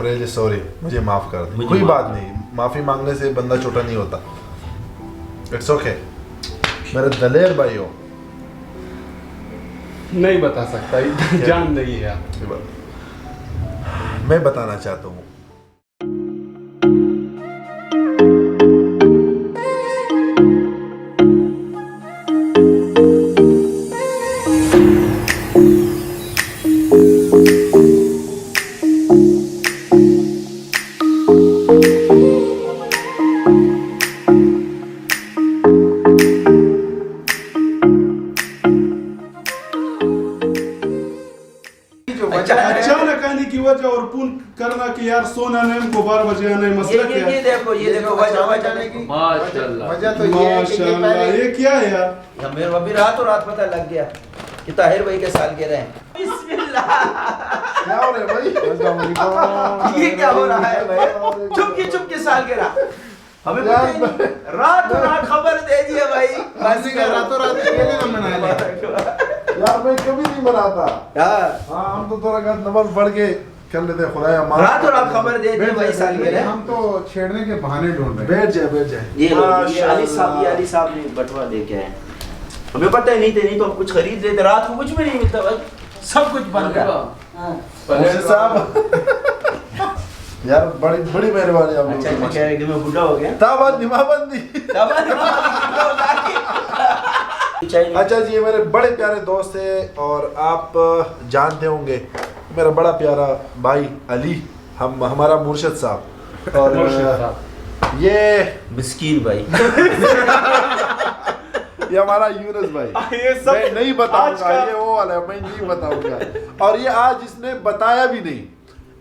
Really sorry, मुझे माफ कर दे। कोई बात नहीं, माफी मांगने से बंदा छोटा नहीं होता। इट्स ओके मेरे दलेर भाई हो। नहीं बता सकता, जान नहीं है आप। मैं बताना चाहता हूँ। अचानक आने की वजह और पुन करना कि यार सोना ने हमको 12 बजे आना है, मसला क्या है? ये देखो वजह आने की माशाल्लाह वजह तो ये है कि माशाल्लाह, ये क्या है यार? मेरे अभी रातों रात पता लग गया कि ताहिर भाई के साल के रहे। बिस्मिल्लाह, क्या हो रहा है भाई? ये क्या हो रहा है भाई? चुपके साल के रहा, हमें पता ही नहीं। रातों रात खबर दे दिया भाई। रातों रात अकेले में मना लिया यार। मैं कभी नहीं मनाता। हाँ हम तो थोड़ा गलत नमाज पढ़ के कर लेते हैं। खुदाया माफ। रातों रात खबर दे दी भाई साल के रहे। हम तो छेड़ने के बहाने ढूंढ रहे हैं। बैठ जाए। ये अली साहब ने बटवा दे के आए। हमें पता ही नहीं थे, नहीं तो हम कुछ खरीद लेते। रात को कुछ भी नहीं मिलता भाई, सब कुछ बंद था। मुझे साहब यार बड़ी मेहरबानी आप लोगों की। अच्छा क्या है कि मैं बूढ़ा हो गया। ताबत निमाबंदी। अच्छा जी, ये मेरे बड़े प्यारे दोस्त है और आप जानते होंगे मेरा बड़ा प्यारा भाई अली, हमारा मुर्शद साहब। और ये मिस्कीन भाई ये हमारा यूनुस भाई। ये सब मैं नहीं बताऊंगा, ये वो वाला है, मैं नहीं बताऊंगा। और ये आज इसने बताया भी नहीं।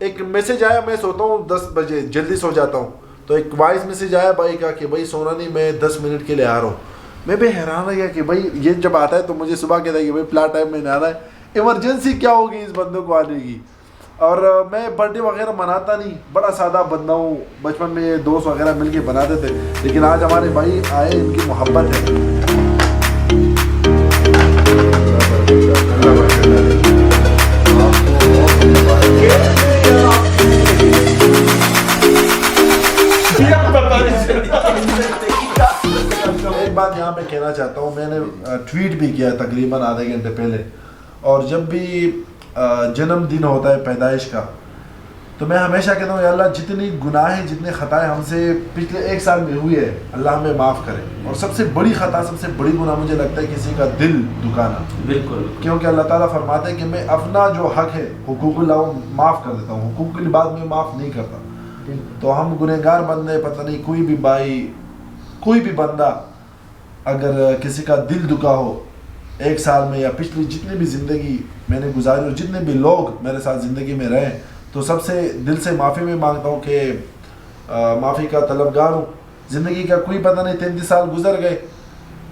एक मैसेज आया, मैं सोता हूँ 10 बजे, जल्दी सो जाता हूँ, तो एक वॉइस मैसेज आया भाई का कि भाई सोना नहीं, मैं 10 मिनट के लिए आ रहा हूँ। मैं भी हैरान रह गया कि भाई ये जब आता है तो मुझे सुबह कहता है कि भाई प्लाट टाइम में आना है। इमरजेंसी क्या होगी इस बंदे को आने की। और मैं बर्थडे वगैरह मनाता नहीं, बड़ा सादा बंदा हूँ। बचपन में ये दोस्त वगैरह मिल के बनाते थे, लेकिन आज हमारे भाई आए, इनकी मोहब्बत है। एक बात यहाँ पे कहना चाहता हूँ, मैंने ट्वीट भी किया तकरीबन आधे घंटे पहले। और जब भी जन्मदिन होता है पैदाइश का, तो मैं हमेशा कहता हूँ अल्लाह जितनी गुनाहें जितने ख़ताएं हमसे पिछले 1 साल में हुई है, अल्लाह हमें माफ़ करे। और सबसे बड़ी ख़ता, सबसे बड़ी गुनाह मुझे लगता है किसी का दिल दुखाना। बिल्कुल, क्योंकि अल्लाह ताला फरमाते हैं कि मैं अपना जो हक है हुकूकुल माफ़ कर देता हूँ, हुकूकुल बाद में माफ़ नहीं करता। तो हम गुनहगार बंदे, पता नहीं कोई भी भाई, कोई भी बंदा अगर किसी का दिल दुखा हो 1 साल में, या पिछली जितनी भी ज़िंदगी मैंने गुजारी और जितने भी लोग मेरे साथ ज़िंदगी में रहे, तो सबसे दिल से माफ़ी में मांगता हूँ कि माफ़ी का तलबगार हूँ। ज़िंदगी का कोई पता नहीं 33 साल गुजर गए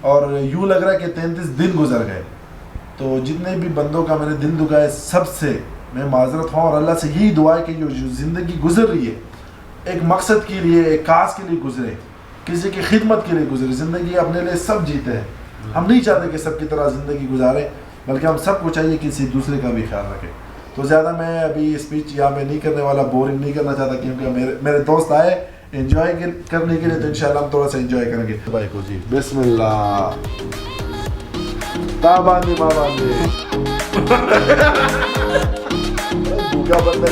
और यूँ लग रहा है कि 33 दिन गुजर गए। तो जितने भी बंदों का मैंने दिल दुखा है, सबसे मैं माजरत हूँ। और अल्लाह से यही दुआ है कि जो ज़िंदगी गुजर रही है एक मकसद के लिए, एक काज के लिए गुजरे, किसी की खिदमत के लिए गुजरे। ज़िंदगी अपने लिए सब जीते हैं, हम नहीं चाहते कि सबकी तरह ज़िंदगी गुजारें, बल्कि हम सबको चाहिए किसी दूसरे का भी ख्याल रखें। तो ज़्यादा मैं अभी स्पीच यहाँ पे नहीं करने वाला, बोरिंग नहीं करना चाहता, क्योंकि मेरे दोस्त आए एंजॉय करने के लिए, तो इंशाल्लाह हम थोड़ा सा एंजॉय करेंगे। भाई को जी बिस्मिल्लाह। ताबानी माबानी भूखा बंदा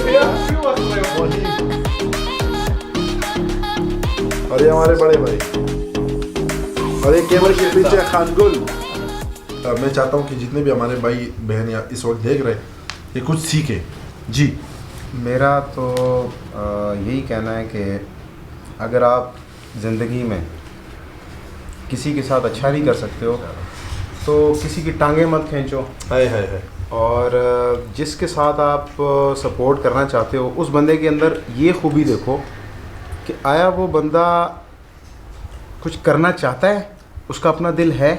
और ये हमारे बड़े भाई, और ये केबल के पीछे खानगुल। मैं चाहता हूँ कि जितने भी हमारे भाई बहन या इस वक्त देख रहे हैं, ये कुछ सीखे जी। मेरा तो यही कहना है कि अगर आप ज़िंदगी में किसी के साथ अच्छा नहीं कर सकते हो, तो किसी की टांगें मत खींचो। है और जिसके साथ आप सपोर्ट करना चाहते हो, उस बंदे के अंदर ये खूबी देखो कि आया वो बंदा कुछ करना चाहता है, उसका अपना दिल है।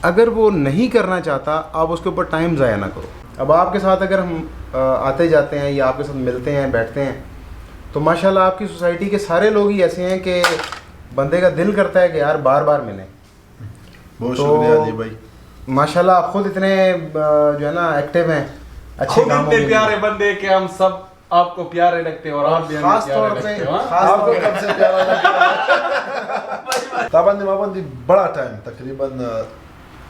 अगर वो नहीं करना चाहता, आप उसके ऊपर टाइम ज़ाया ना करो। अब आपके साथ अगर हम आते जाते हैं या आपके साथ मिलते हैं, बैठते हैं, तो माशाल्लाह आपकी सोसाइटी के सारे लोग ही ऐसे हैं कि बंदे का दिल करता है कि यार बार बार मिलें। बहुत शुक्रिया जी भाई, माशाल्लाह आप खुद इतने जो है ना एक्टिव हैं, अच्छे खुद कामों इतने में। प्यारे बंदे कि हम सब आपको प्यारे लगते हो और आप भी हमें खास प्यारे तौर पे लगते हो, हाँ? खास आपको तौर पे कब से प्यारा लगता है? ताबंदी माबंदी बड़ा टाइम, तकरीबन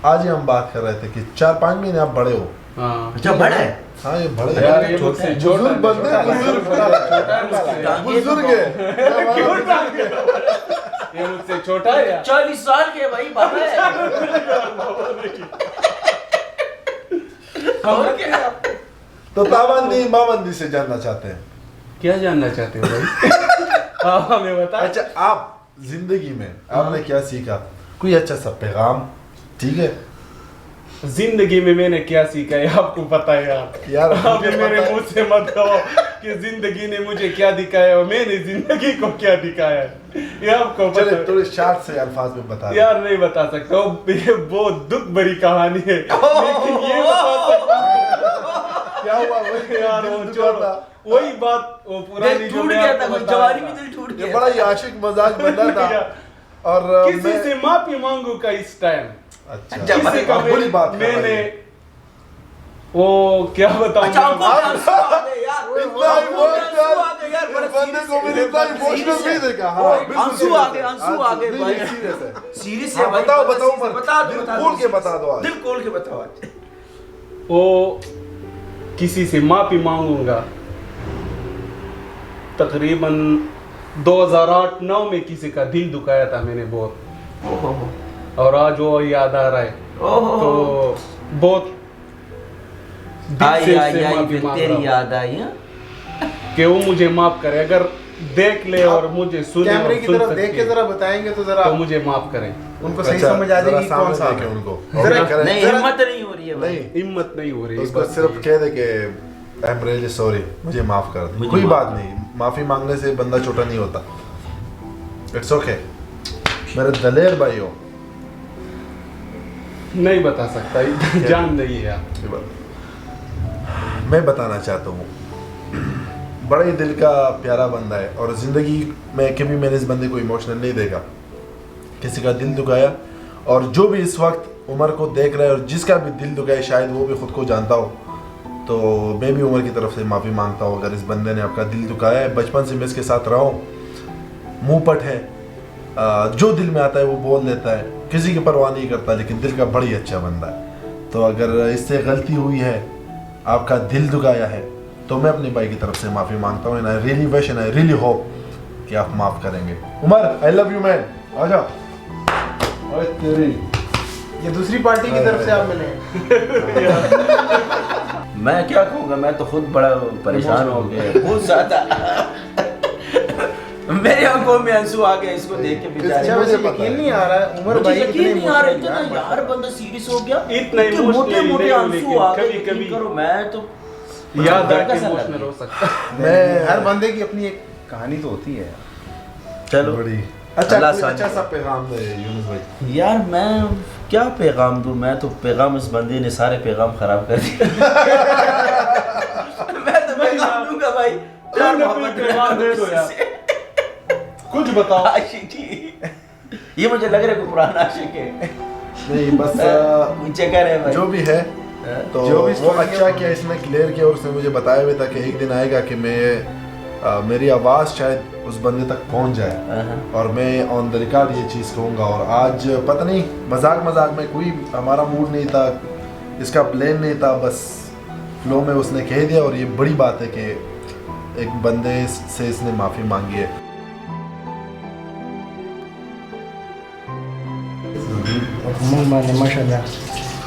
आज ही हम बात कर रहे थे कि 4-5 महीने आप बड़े हो। हाँ। अच्छा बड़ा है। हाँ ये बड़े यार हैं। ये मुझसे छोटा बुजुर्ग है, बंदे छोटा है, बुजुर्ग छोटा है, बुजुर्ग है। ये मुझसे छोटा है यार। 40 साल के भाई बाबा है। और क्या? तो ताबंदी माबंदी से जानना चाहते हैं। क्या जानना चाहते हो भाई? हाँ हमें बता। अच्छा, आप जिंदगी में आपने क्या सीखा? कोई अच्छा सा पैगाम, ठीक है? जिंदगी में मैंने क्या सीखा है आपको पता है यार, आप मुझे मेरे पता है। मुंह से मत कहो कि जिंदगी ने मुझे क्या दिखाया और मैंने जिंदगी को क्या दिखाया है। ये आपको पता चलिए है। थोड़े शार्ट से अल्फाज में बता दें। यार नहीं बता सकता हूँ, ये बहुत दुख भरी कहानी है, लेकिन ये बता सकता हूँ। क्या हुआ? वही यार दिल वो दुखा छोड़ो, था। वही बात वो पुरानी दिल जो टूट मैं गया आपको था, बता जवानी रहा में दिल टूट ये गया। बड़ा ही आशिक मजाक बंदा था। यार, और किसी मैं से माफी मांगू का इस टाइम, अच्छा किसी का आप बड़ी बात कर रहे मैंने हैं। वो क्या बताऊं अच्छा मैं? आंखों में आंसू आ गए यार। इतना आंखों में आंसू आ गए यार, इस बड़ा बंदे को मैंने इतना इमोशनल नहीं देखा। हाँ, बिल्कुल आंसू serious आ है। गए, आंसू आ गए नहीं, भाई। नहीं, serious है। सीरियस हाँ, है भाई। बताओ, बताओ serious है। मत। बता दो, दिल बता खोल दो। के बता दो आज। दिल खोल के बताओ आज। वो किसी से माफी मांगूंगा, तकरीबन 2008-9 में किसी का दिल दुखाया था मैंने बहुत, ओहो और आज वो याद आ रहा है ओहो। तो बहुत दिल आई से आई उससे आई माफी फिर मांग तेरी रहा हूं याद आई है। कि वो मुझे माफ करे, अगर देख ले और मुझे सुने कैमरे और की सुन तरफ सकती देख के है, जरा बताएंगे तो जरा तो मुझे माफ करें। उनको सही अच्छा, समझ आ जरा जाएगी कौन सामने सा देखें है। उनको। जरा- और करें। नहीं जरा- हिम्मत नहीं हो रही है भाई। नहीं, हिम्मत नहीं हो रही तो है, उसको बस सिर्फ ये। कह दे कि आई एम रियली सॉरी, मुझे माफ कर दे। मुझे कोई माफ बात नहीं, माफी मांगने से बंदा छोटा नहीं होता। इट्स ओके मेरे दलेर भाई हो। नहीं बता सकता, जान नहीं है आप। ये बात मैं बताना चाहता हूँ, बड़ा ही दिल का प्यारा बंदा है और ज़िंदगी में कभी मैंने इस बंदे को इमोशनल नहीं देखा, किसी का दिल दुखाया। और जो भी इस वक्त उमर को देख रहा है और जिसका भी दिल दुखाए, शायद वो भी खुद को जानता हो, तो मैं भी उमर की तरफ से माफ़ी मांगता हूँ अगर इस बंदे ने आपका दिल दुखाया है। बचपन से मैं इसके साथ रहा हूँ, मुँह पट है, जो दिल में आता है वो बोल देता है, किसी की परवाह नहीं करता, लेकिन दिल का बड़ा ही अच्छा बंदा है। तो अगर इससे गलती हुई है, आपका दिल दुखाया है, तो मैं अपने भाई की तरफ से माफ़ी मांगता हूँ। And I really wish and I really hope कि आप माफ़ करेंगे। Umar I love you man, आ जा। अरे तेरी ये दूसरी पार्टी की तरफ से आप मिले हैं। मैं क्या कहूँगा, मैं तो खुद बड़ा परेशान हो गया बहुत ज्यादा। मेरे आंखों में आंसू आ गए इसको देख के बेचारे। अच्छा, मुझे मुझे पता यकीन है। नहीं आ रहा है उमर मुझे भाई यकीन इतने नहीं आ रहा इमोशनल इतना यार, बंदा सीरियस हो गया। इतना emotional मोटे मोटे नहीं, आंसू लेकिन आ गए। कभी- यकीन कभी- करो, मैं तो याद धड़का आके सा लग इमोशनल गया। हो सकता है। मैं हर बंदे की अपनी एक कहानी तो होती है। चलो बड़ी अच्छा, अल्लाह कोई साथ अच्छा दे। सा पैगाम दे यूनुस भाई। यार मैं क्या पैगाम दूं, मैं तो पैगाम, इस बंदे ने सारे पैगाम खराब कर दिए। मैं तो पैगाम दूंगा भाई, प्यार कोई ना मोहब्बत कोई पैगाम दे दो यार। से। कुछ बताओ। आशिकी, ये मुझे लग रहा है कोई पुराना आशिक है। नहीं बस मुझे कह रहे हैं भाई जो भी है, तो जो भी वो story है अच्छा वो- किया इसने क्लियर किया। और उसने मुझे बताया हुआ था कि एक दिन आएगा कि मैं मेरी आवाज़ शायद उस बंदे तक पहुंच जाए और मैं ऑन द रिकॉर्ड ये चीज़ कहूँगा। और आज पता नहीं मजाक मजाक में कोई हमारा मूड नहीं था, इसका प्लान नहीं था, बस फ्लो में उसने कह दिया। और ये बड़ी बात है कि एक बंदे से इसने माफ़ी मांगी है। मग माने माशाल्लाह